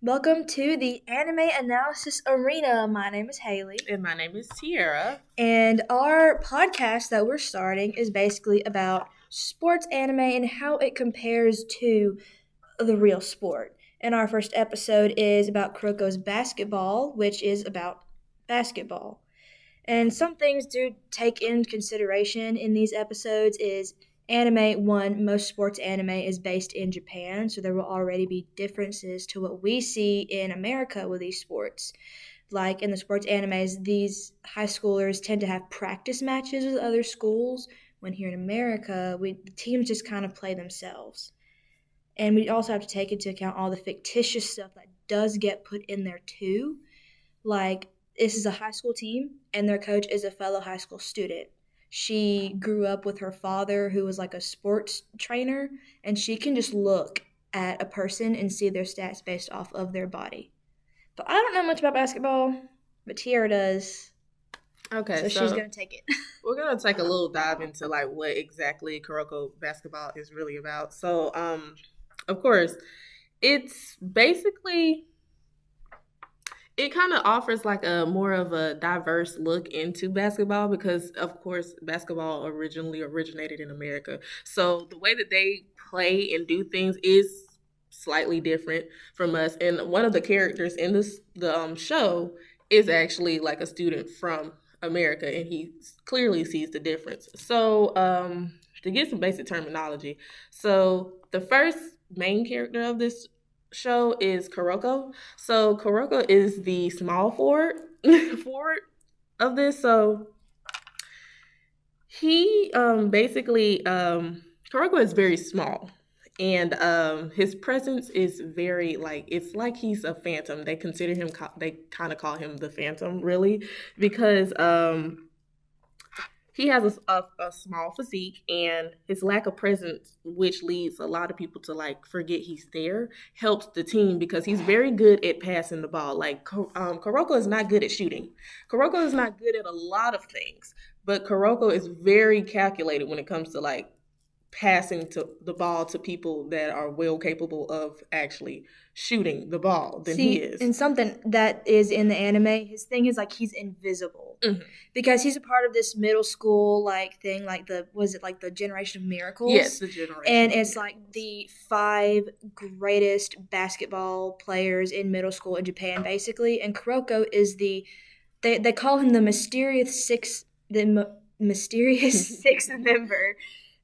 Welcome to the Anime Analysis Arena. My name is Haley. And my name is Tiara. And our podcast that we're starting is basically about sports anime and how it compares to the real sport. And our first episode is about Kuroko's basketball, which is about basketball. And some things to take into consideration in these episodes is anime. One, most sports anime is based in Japan, so there will already be differences to what we see in America with these sports. Like in the sports animes, these high schoolers tend to have practice matches with other schools, when here in America, the teams just kind of play themselves. And we also have to take into account all the fictitious stuff that does get put in there too. Like, this is a high school team, and their coach is a fellow high school student. She grew up with her father, who was like a sports trainer, and she can just look at a person and see their stats based off of their body. But I don't know much about basketball, but Tiara does. Okay, So she's going to take it. We're gonna take a little dive into like what exactly Kuroko basketball is really about. So, of course, it's basically it kind of offers like a more of a diverse look into basketball because of course basketball originally originated in America. So the way that they play and do things is slightly different from us. And one of the characters in the show is actually like a student from America, and he clearly sees the difference. So to get some basic terminology, so the first main character of this show is Kuroko. So Kuroko is the small forward forward of this. So he basically Kuroko is very small, and his presence is very like it's like he's a phantom. They consider him they kind of call him the Phantom, really, because he has a small physique, and his lack of presence, which leads a lot of people to like forget he's there, helps the team because he's very good at passing the ball. Like Kuroko is not good at shooting. Kuroko is not good at a lot of things, but Kuroko is very calculated when it comes to like passing to the ball to people that are well capable of actually shooting the ball than he is. And something that is in the anime, his thing is like he's invisible. Mm-hmm. Because he's a part of this middle school like thing, like the Generation of Miracles? Yes, the Generation. And it's like the 5 greatest basketball players in middle school in Japan, basically. And Kuroko is they call him the mysterious sixth member,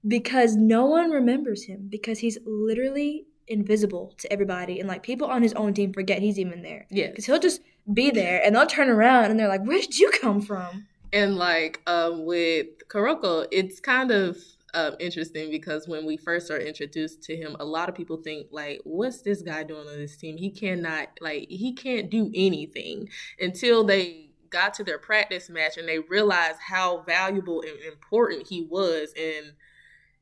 because no one remembers him because he's literally invisible to everybody, and like people on his own team forget he's even there. Yeah, because he'll just be there and they'll turn around and they're like, "Where did you come from?" And like with Kuroko, it's kind of interesting because when we first are introduced to him, a lot of people think like, "What's this guy doing on this team? He can't do anything," until they got to their practice match and they realized how valuable and important he was. And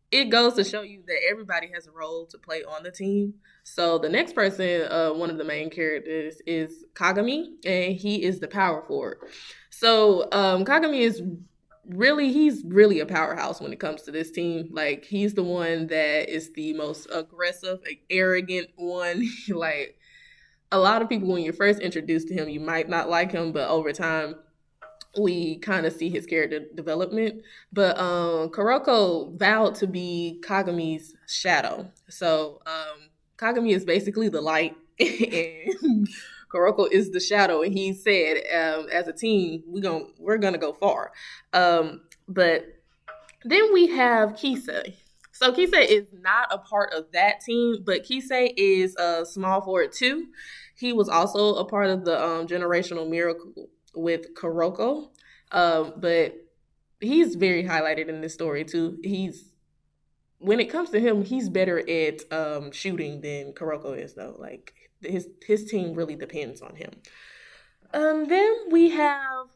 it goes to show you that everybody has a role to play on the team. So the next person, one of the main characters, is Kagami, and he is the power forward. So Kagami is he's really a powerhouse when it comes to this team. Like, he's the one that is the most aggressive, arrogant one. Like, a lot of people, when you're first introduced to him, you might not like him, but over time, we kind of see his character development. But Kuroko vowed to be Kagami's shadow. So Kagami is basically the light and Kuroko is the shadow. And he said, as a team, we're gonna go far. But then we have Kisei. So Kisei is not a part of that team, but Kisei is a small forward too. He was also a part of the Generational Miracle with Kuroko, but he's very highlighted in this story too. When it comes to him, he's better at shooting than Kuroko is, though. Like, his team really depends on him. Then we have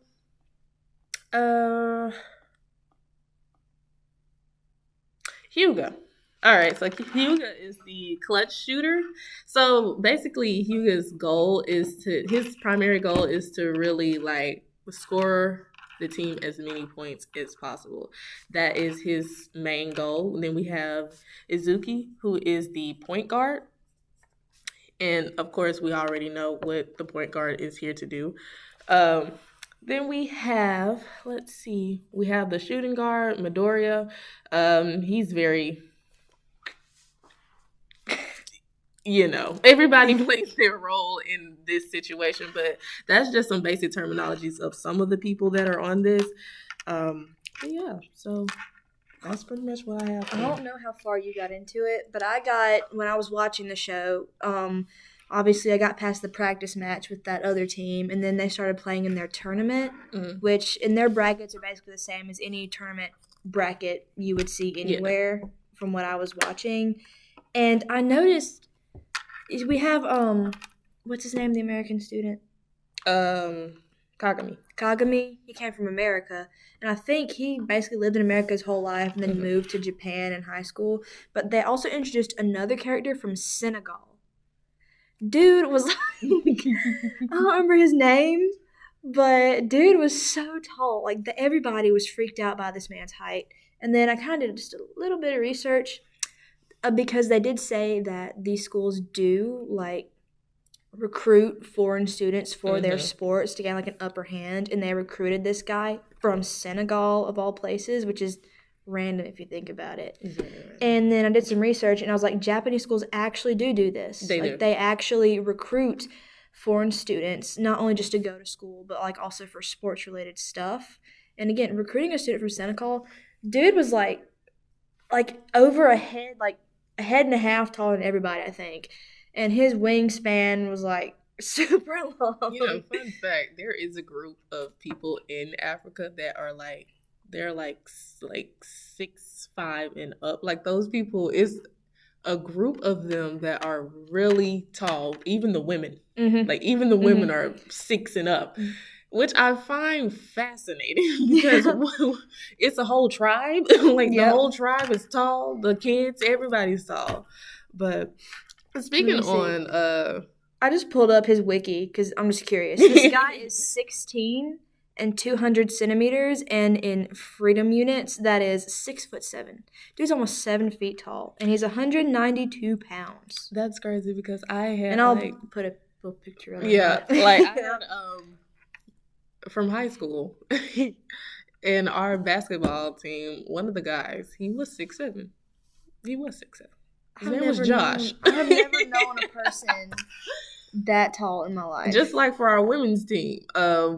Hyuga. All right, so Hyuga is the clutch shooter. So basically, Hyuga's his primary goal is to really like score the team as many points as possible. That is his main goal. And then we have Izuki, who is the point guard. And of course, we already know what the point guard is here to do. Um, then we have, let's see, we have the shooting guard, Midoriya. He's very, everybody plays their role in this situation, but that's just some basic terminologies of some of the people that are on this. But yeah, so that's pretty much what I have. I don't know how far you got into it, but when I was watching the show, obviously I got past the practice match with that other team, and then they started playing in their tournament, which in their brackets are basically the same as any tournament bracket you would see anywhere from what I was watching. And I noticed we have, what's his name, the American student? Kagami. He came from America, and I think he basically lived in America his whole life and then moved to Japan in high school. But they also introduced another character from Senegal. Dude was like, I don't remember his name, but dude was so tall. Like, everybody was freaked out by this man's height. And then I kind of did just a little bit of research because they did say that these schools do, like, recruit foreign students for their sports to gain like an upper hand, and they recruited this guy from Senegal of all places, which is random if you think about it. And then I did some research, and I was like, Japanese schools actually do this. They actually recruit foreign students, not only just to go to school, but like also for sports related stuff. And again, recruiting a student from Senegal, dude was like over a head and a half taller than everybody, I think. And his wingspan was like super long. Fun fact, there is a group of people in Africa that are they're 6'5" and up. Like, those people is a group of them that are really tall. Even the women, even the women are 6 and up, which I find fascinating because it's a whole tribe. The whole tribe is tall. The kids, everybody's tall. But speaking on, I just pulled up his wiki because I'm just curious. This guy is 16 and 200 centimeters, and in freedom units, that is 6'7". Dude's almost 7 feet tall, and he's 192 pounds. That's crazy because I had, and I'll put a little picture of him. Yeah, I had from high school, in our basketball team, one of the guys, he was 6'7". He was 6'7". His name was Josh. I've never known a person that tall in my life. Just like for our women's team,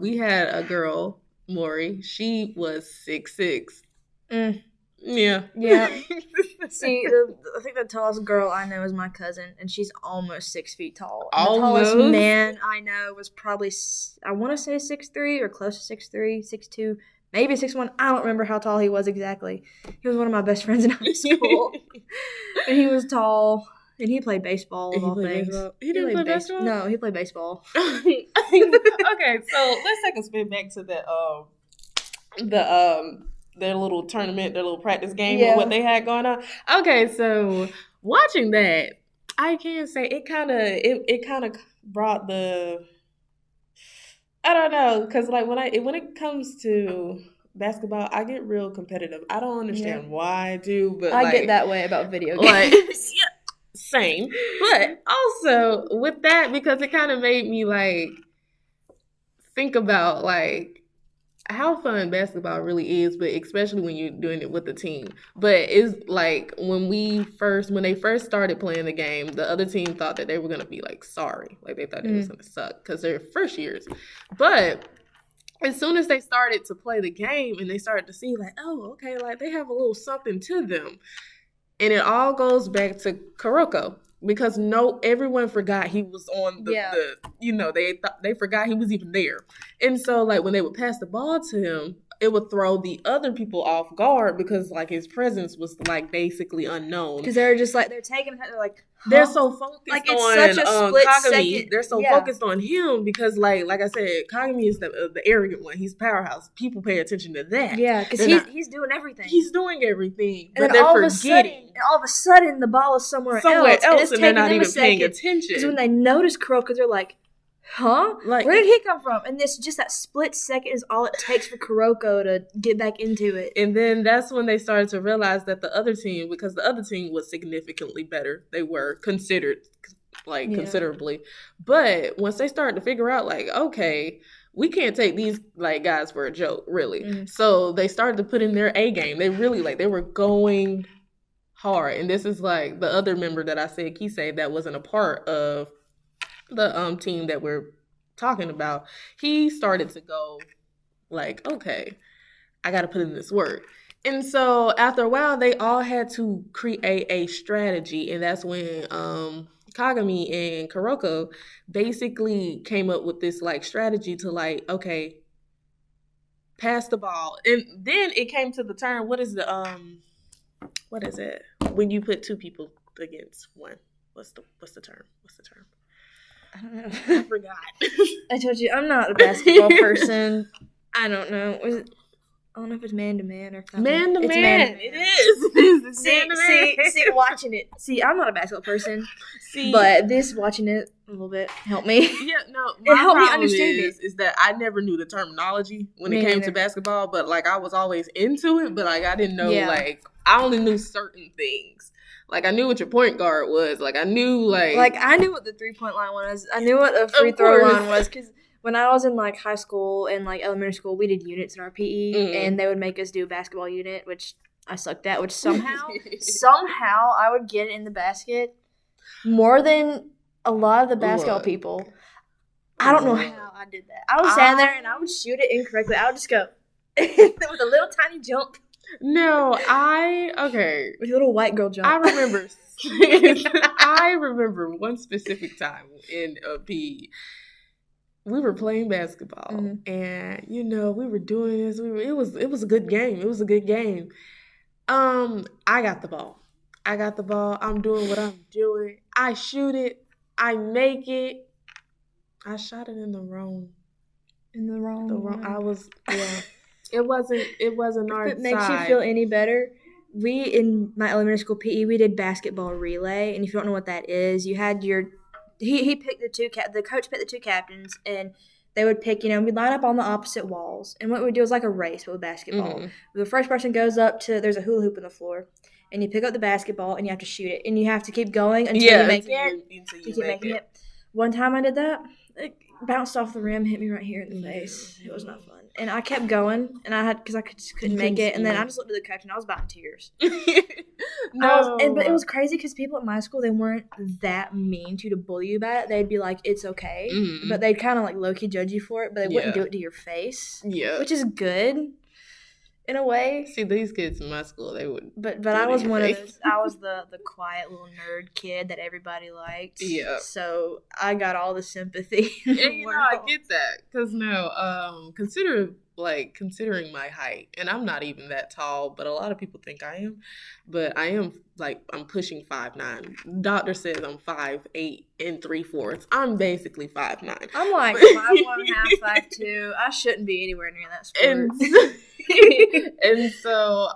we had a girl, Maury. She was 6'6". Yeah. See, I think the tallest girl I know is my cousin, and she's almost 6 feet tall. And almost? The tallest man I know was probably, I want to say 6'3" or close to 6'3", 6'2". Maybe 6'1". I don't remember how tall he was exactly. He was one of my best friends in high school. And he was tall. And he played baseball, of all things. He didn't play baseball? No, he played baseball. Okay, so let's take a spin back to their little tournament, their little practice game, and what they had going on. Okay, so watching that, I can say it kind of brought the, I don't know, because like when it comes to basketball, I get real competitive. I don't understand why I do, but I get that way about video games. Same. But also with that, because it kind of made me like think about like how fun basketball really is, but especially when you're doing it with a team. But it's like when they first started playing the game, the other team thought that they were gonna be like sorry, like they thought it was gonna suck because they're first years. But as soon as they started to play the game and they started to see like, oh, okay, like they have a little something to them, and it all goes back to Kuroko. Because everyone forgot he was on they forgot he was even there. And so like when they would pass the ball to him, it would throw the other people off guard because like his presence was like basically unknown. Because they're just like, they're taking, they're like, huh? They're so focused like on it's such a split Kagami. second. They're so focused on him because like I said, Kagami is the arrogant one. He's powerhouse. People pay attention to that. Yeah, because he's doing everything. He's doing everything. And but they're all forgetting. All of a sudden, the ball is somewhere else and they're not even paying attention. Because when they notice Kuroko, they're like, huh? Like, where did he come from? And just that split second is all it takes for Kuroko to get back into it. And then that's when they started to realize that the other team, because the other team was significantly better, they were considered like considerably. But once they started to figure out like, okay, we can't take these like guys for a joke, really. So they started to put in their A game. They really like they were going hard. And this is like the other member that I said, Kisei, that wasn't a part of the team that we're talking about. He started to go like, okay, I got to put in this work. And so after a while, they all had to create a strategy. And that's when Kagami and Kuroko basically came up with this like strategy to like, okay, pass the ball. And then it came to the term, what is it? When you put two people against one. What's the term? I don't know. I forgot. I told you I'm not a basketball person. I don't know. I don't know if it's man to man or something. Man to it's man. It is. It's man to man. See, watching it. See, I'm not a basketball person. But watching it a little bit helped me. Yeah, no. It helped me understand it. Is that I never knew the terminology when it came to basketball, but like I was always into it, but like I didn't know like I only knew certain things. Like I knew what your point guard was. Like I knew I knew what the 3-point line was. I knew what a free throw line was because when I was in like high school and like elementary school, we did units in our PE, and they would make us do a basketball unit, which I sucked at. Which somehow I would get it in the basket more than a lot of the basketball people. I don't know how I did that. I would stand there and I would shoot it incorrectly. I would just go with a little tiny jump. No, with a little white girl jump. I remember one specific time in PE. We were playing basketball, and we were doing this. It was a good game. It was a good game. I got the ball. I'm doing what I'm doing. I shoot it. I make it. I shot it in the wrong. I was It wasn't our side. If it makes you feel any better, we in my elementary school PE we did basketball relay, and if you don't know what that is, you had your he picked the coach picked the two captains, and they would pick, we'd line up on the opposite walls, and what we would do is like a race but with basketball. The first person goes up to there's a hula hoop on the floor, and you pick up the basketball and you have to shoot it, and you have to keep going until you make it. You keep making it. One time I did that. It bounced off the rim, hit me right here in the face. It was not fun. And I kept going, and because I couldn't make it. And then I just looked at the coach, and I was about in tears. But it was crazy because people at my school, they weren't that mean to bully you about it. They'd be like, it's okay. But they'd kind of like low-key judge you for it, but they wouldn't do it to your face. Yeah. Which is good in a way. See, these kids in my school, they would. But I was one of those. I was the quiet little nerd kid that everybody liked. Yeah. So I got all the sympathy. And I get that because considering my height, and I'm not even that tall, but a lot of people think I am. But I am I'm pushing 5'9". Doctor says I'm 5'8" and 3/4. I'm basically 5'9". I'm like 5'1.5", 5'2". I shouldn't be anywhere near that sport. And so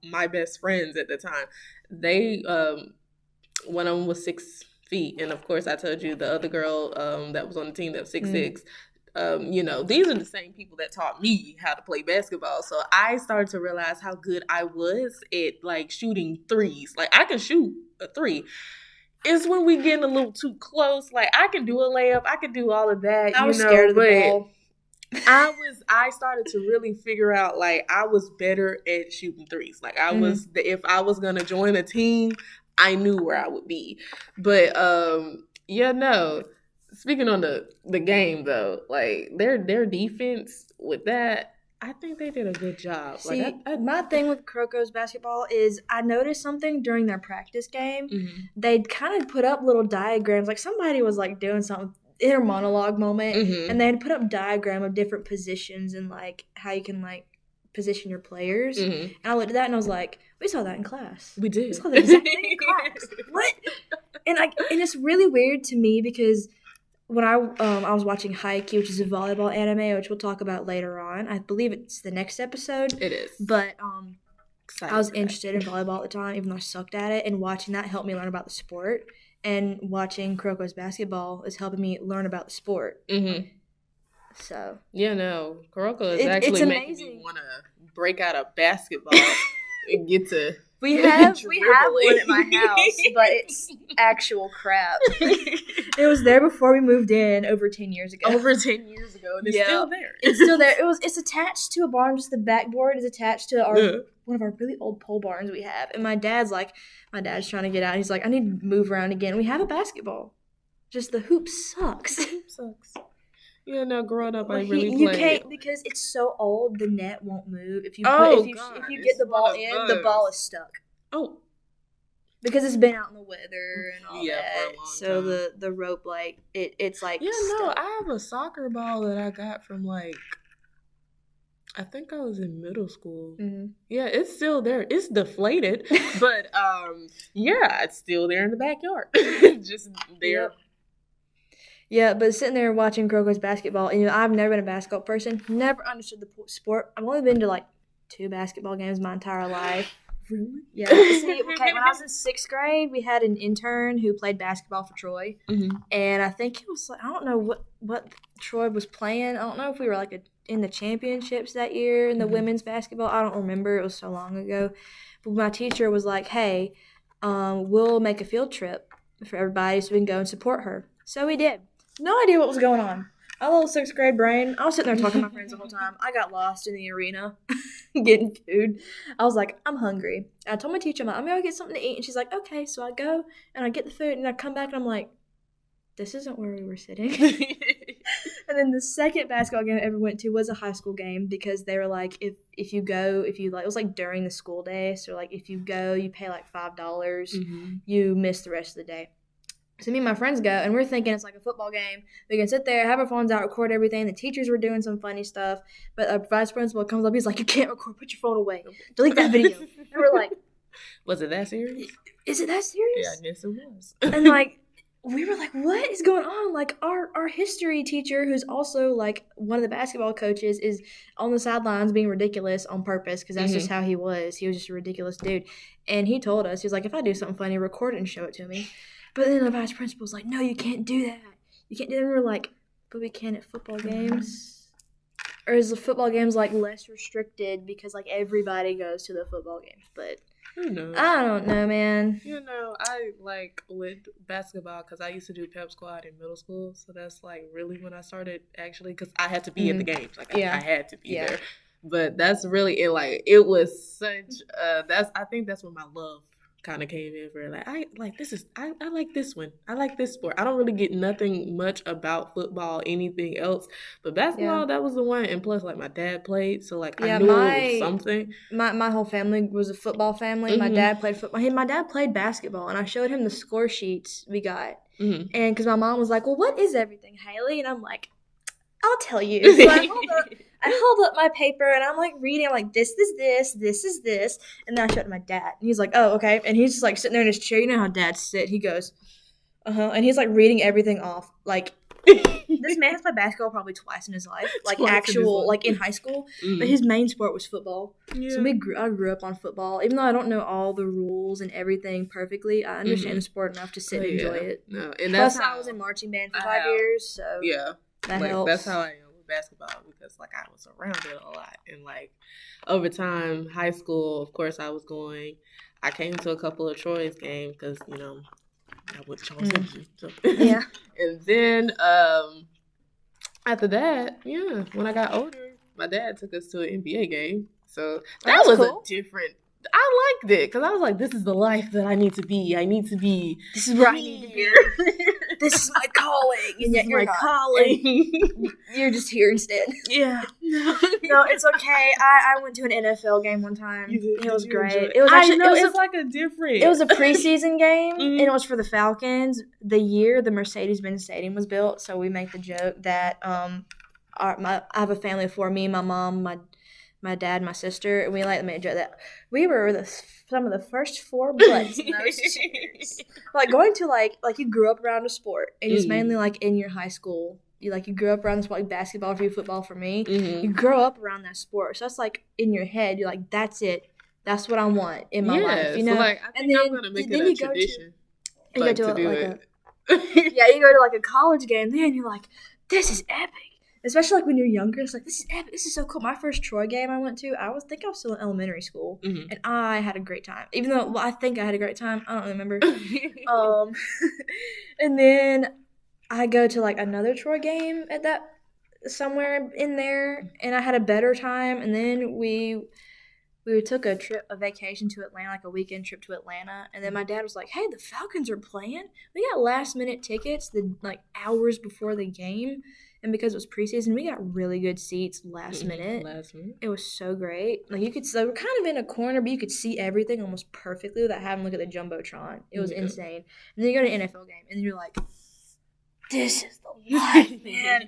my best friends at the time, they one of them was 6 feet, and of course I told you the other girl that was on the team that was 6'6". These are the same people that taught me how to play basketball. So I started to realize how good I was at like shooting threes. Like I can shoot a three. It's when we getting a little too close. Like I can do a layup. I can do all of that. I was scared of the ball. I started to really figure out like I was better at shooting threes. Like I was, if I was gonna join a team, I knew where I would be. But speaking on the game though, like their defense with that, I think they did a good job. See, my thing with Kuroko's basketball is I noticed something during their practice game. They'd kind of put up little diagrams, like somebody was like doing something. Inner monologue moment, and they'd put up diagram of different positions and like how you can like position your players. And I looked at that and I was like, we saw that in class. We did. We saw the exact thing in class. What? And it's really weird to me because when I was watching Haikyuu, which is a volleyball anime, which we'll talk about later on. I believe it's the next episode. It is. But I was interested in volleyball at the time, even though I sucked at it, and watching that helped me learn about the sport. And watching Kuroko's basketball is helping me learn about the sport. So Kuroko is actually making me want to break out of basketball and get to We have one at my house, but it's actual crap. It was there before we moved in over 10 years ago. Over 10 years ago, and it's still there. It's still there. It's attached to a barn. Just the backboard is attached to one of our really old pole barns we have. And my dad's trying to get out. He's like, I need to move around again. We have a basketball. Just the hoop sucks. The hoop sucks. Yeah, no, growing up, I really played. You can't, because it's so old, the net won't move. If you get the ball in, the ball is stuck. Oh. Because it's been out in the weather and all that. For a long so time. the rope, like, it's like no, I have a soccer ball that I got from, like, I think I was in middle school. Mm-hmm. Yeah, it's still there. It's deflated, but, it's still there in the backyard. Just there. Yep. Yeah, but sitting there watching Kuroko's basketball, and I've never been a basketball person, never understood the sport. I've only been to like 2 basketball games my entire life. Really? Yeah. See, okay, when I was in 6th grade, we had an intern who played basketball for Troy, and I think it was like, I don't know what Troy was playing. I don't know if we were like in the championships that year in the women's basketball. I don't remember. It was so long ago. But my teacher was like, "Hey, we'll make a field trip for everybody so we can go and support her." So we did. No idea what was going on. A little 6th grade brain. I was sitting there talking to my friends the whole time. I got lost in the arena getting food. I was like, I'm hungry. And I told my teacher, I'm going to get something to eat. And she's like, okay. So I go and I get the food and I come back and I'm like, this isn't where we were sitting. And then the second basketball game I ever went to was a high school game because they were like, if you go, it was like during the school day. So like if you go, you pay like $5. You miss the rest of the day. So me and my friends go, and we're thinking it's like a football game. We can sit there, have our phones out, record everything. The teachers were doing some funny stuff. But a vice principal comes up, he's like, you can't record, put your phone away. Delete that video. And we're like, was it that serious? Is it that serious? Yeah, I guess it was. And like, we were like, what is going on? Like, our history teacher, who's also like one of the basketball coaches, is on the sidelines being ridiculous on purpose because that's just how he was. He was just a ridiculous dude. And he told us, he was like, if I do something funny, record it and show it to me. But then the vice principal's like, no, you can't do that. You can't do that. And we're like, but we can at football games. Or is the football games like less restricted because like everybody goes to the football games? But who knows? I don't know, man. I like with basketball because I used to do pep squad in middle school. So that's like really when I started actually because I had to be at the games. Like I had to be there. But that's really it. Like it was such. I think that's when my love kind of came in for like I like this is I like this one. I like this sport. I don't really get nothing much about football, anything else, but basketball that was the one. And plus, like my dad played, so like I knew it was something. My whole family was a football family. My dad played football. My dad played basketball, and I showed him the score sheets we got. And because my mom was like, "Well, what is everything, Haley?" And I'm like, "I'll tell you." So I hold up my paper and I'm like reading. I'm like, this is this. And then I showed it to my dad. And he's like, oh, okay. And he's just like sitting there in his chair. You know how dads sit. He goes, And he's like reading everything off. Like, this man has played basketball probably twice in his life. Like like in high school. But his main sport was football. Yeah. So I grew up on football. Even though I don't know all the rules and everything perfectly, I understand the sport enough to sit and enjoy it. No, and plus, I was in marching band for 5 years. So that helps. That's how I am. Basketball because like I was around it a lot and like over time high school of course I was going. I came to a couple of Troy's games because I went to Charles so. And then after that when I got older my dad took us to an NBA game so that was cool. A different I liked it because I was like this is the life that I need to be this is where I need to be. This is my calling, and yet you're not. Calling. You're just here instead. Yeah. No, it's okay. I went to an NFL game one time. It was great. It was actually it was like a different. It was a preseason game, and it was for the Falcons. The year the Mercedes-Benz Stadium was built, so we make the joke that I have a family of 4: me, my mom, my dad, my sister, and we like to make a joke that we were some of the first 4 bloods in those cheers. Like going to like you grew up around a sport, and it's mainly like in your high school. You grew up around the sport, like basketball for you, football for me. You grow up around that sport, so that's like in your head. You're like, that's it. That's what I want in my life. So like I think I'm gonna make it a tradition. You go to like you go to like a college game, then you're like, this is epic. especially like when you're younger. It's like this is epic. This is so cool. My first Troy game I went to, I was still in elementary school, and I had a great time. Even though I think I had a great time, I don't remember. And then I go to like another Troy game at that somewhere in there, and I had a better time. And then we took a vacation to Atlanta, like a weekend trip to Atlanta. And then my dad was like, "Hey, the Falcons are playing. We got last minute tickets, like hours before the game, and because it was preseason, we got really good seats last minute. It was so great. Like we're kind of in a corner, but you could see everything almost perfectly without having to look at the jumbotron. It was insane. And then you go to an NFL game, and you're like, this is the life, man.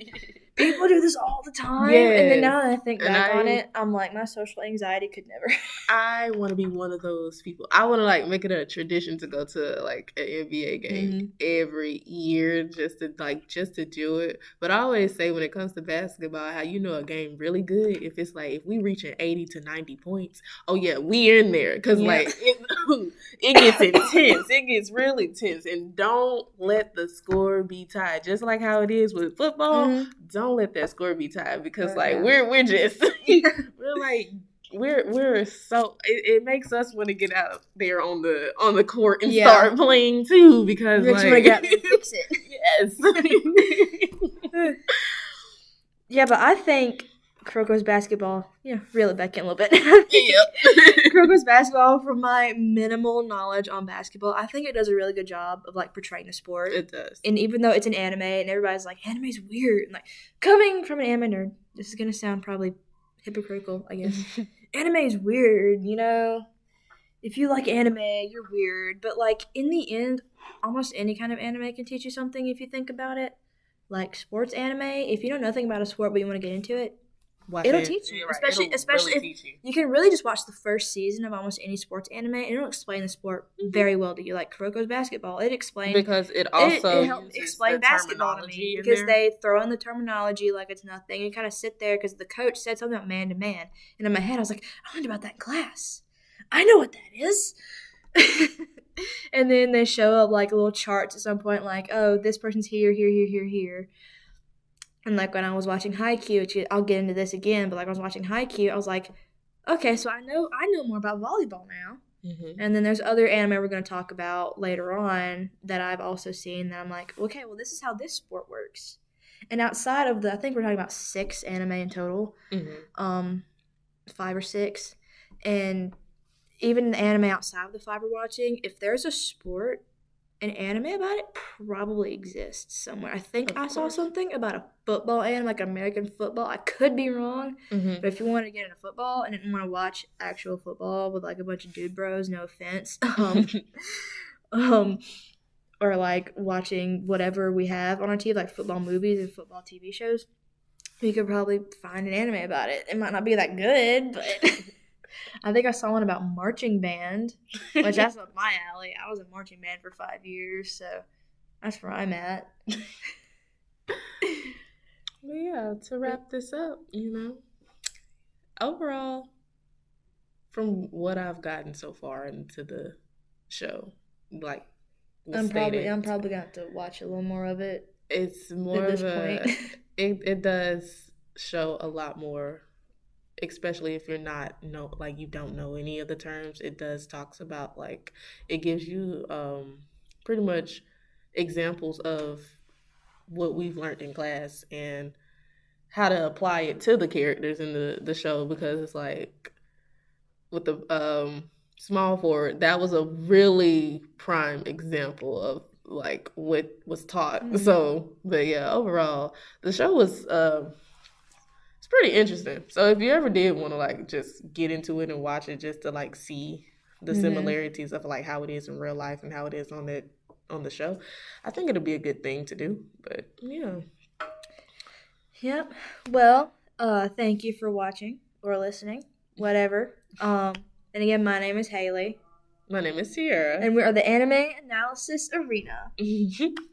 People do this all the time. Yes. And then now that I think back on it, I'm like, my social anxiety could never. I want to be one of those people. I want to like make it a tradition to go to like an NBA game every year just to do it. But I always say when it comes to basketball, how you know a game really good if it's like if we reaching 80 to 90 points. Oh yeah, we in there because like it gets intense. It gets really tense, and don't let the score be tied. Just like how it is with football, don't let that score be tied because like we're just we're so it makes us want to get out there on the court and start playing too because we just want to get out there and fix it. Yes. Yeah, but I think Kuroko's basketball, reel it back in a little bit. Kuroko's basketball, from my minimal knowledge on basketball, I think it does a really good job of like portraying the sport. It does. And even though it's an anime and everybody's like, anime's weird, and like coming from an anime nerd, this is gonna sound probably hypocritical, I guess. Anime is weird, If you like anime, you're weird. But like in the end, almost any kind of anime can teach you something if you think about it. Like sports anime, if you know nothing about a sport but you want to get into it, it'll teach you. Especially really if teach you can really just watch the first season of almost any sports anime, and it'll explain the sport very well to you. Like Kuroko's basketball, it explains because it also it helped explain basketball to me because they throw in the terminology like it's nothing. You kind of sit there because the coach said something about man to man, and in my head I was like, I learned about that in class. I know what that is. And then they show up like little charts at some point, like, oh, this person's here. And like when I was watching Haikyuu, I'll get into this again, but like I was watching Haikyuu, I was like, okay, so I know more about volleyball now. And then there's other anime we're going to talk about later on that I've also seen that I'm like, okay, well, this is how this sport works. And outside of I think we're talking about 6 anime in total, 5 or 6, and even the anime outside of the 5 we're watching, if there's a sport, an anime about it probably exists somewhere. I think I saw something about a football anime, like American football. I could be wrong, but if you want to get into football and didn't want to watch actual football with like a bunch of dude bros, no offense, or like watching whatever we have on our TV, like football movies and football TV shows, you could probably find an anime about it. It might not be that good, but I think I saw one about marching band, which that's up my alley. I was in marching band for 5 years, so that's where I'm at. Well, yeah, to wrap this up, overall, from what I've gotten so far into the show, like I'm probably going to have to watch a little more of it. It's more of a it does show a lot more. Especially if you're you don't know any of the terms, it does talks about like it gives you pretty much examples of what we've learned in class and how to apply it to the characters in the show, because it's like with the small forward, that was a really prime example of like what was taught. So, but yeah, overall the show was pretty interesting. So if you ever did want to like just get into it and watch it just to like see the similarities of like how it is in real life and how it is on the show, I think it'll be a good thing to do. But yeah. Yep. Well, thank you for watching or listening, whatever. And again, my name is Haley. My name is Sierra. And we are the Anime Analysis Arena.